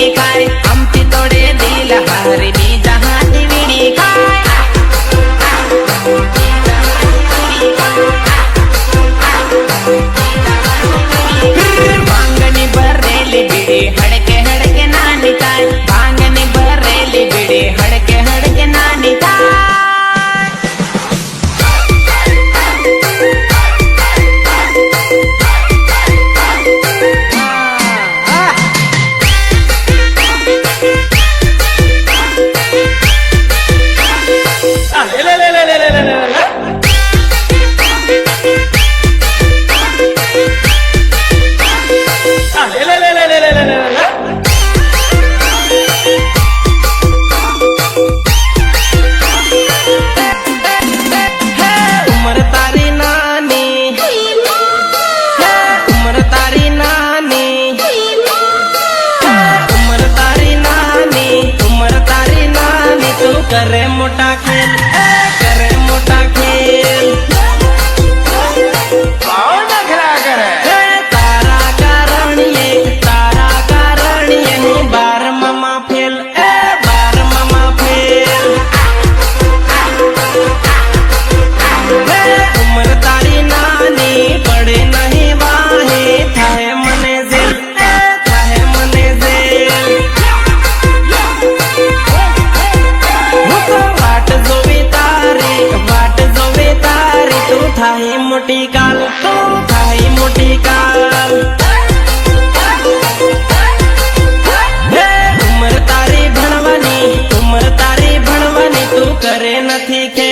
बीड़ी खाए हमथी तोड़े दिल हारे बीजा हाथी बीड़ी खाए भांगनी भरेली बीड़ी हड़के हड़के नानी खाए भांगनी भरेली बीड़ी हड़के हड़के नानी खाए करे मोटा खेल करे मोटा खेल कौन नखरा करे तारा कारण ये बार मामा फेल बार मामा फेल उम्र तारी नानी पड़े नहीं वाहे थाहे मने जेल थाहे मने जेल तू थाई मोटी काल तू थाई मोटी काल उम्र तारी भणवानी तू करे नथी खेल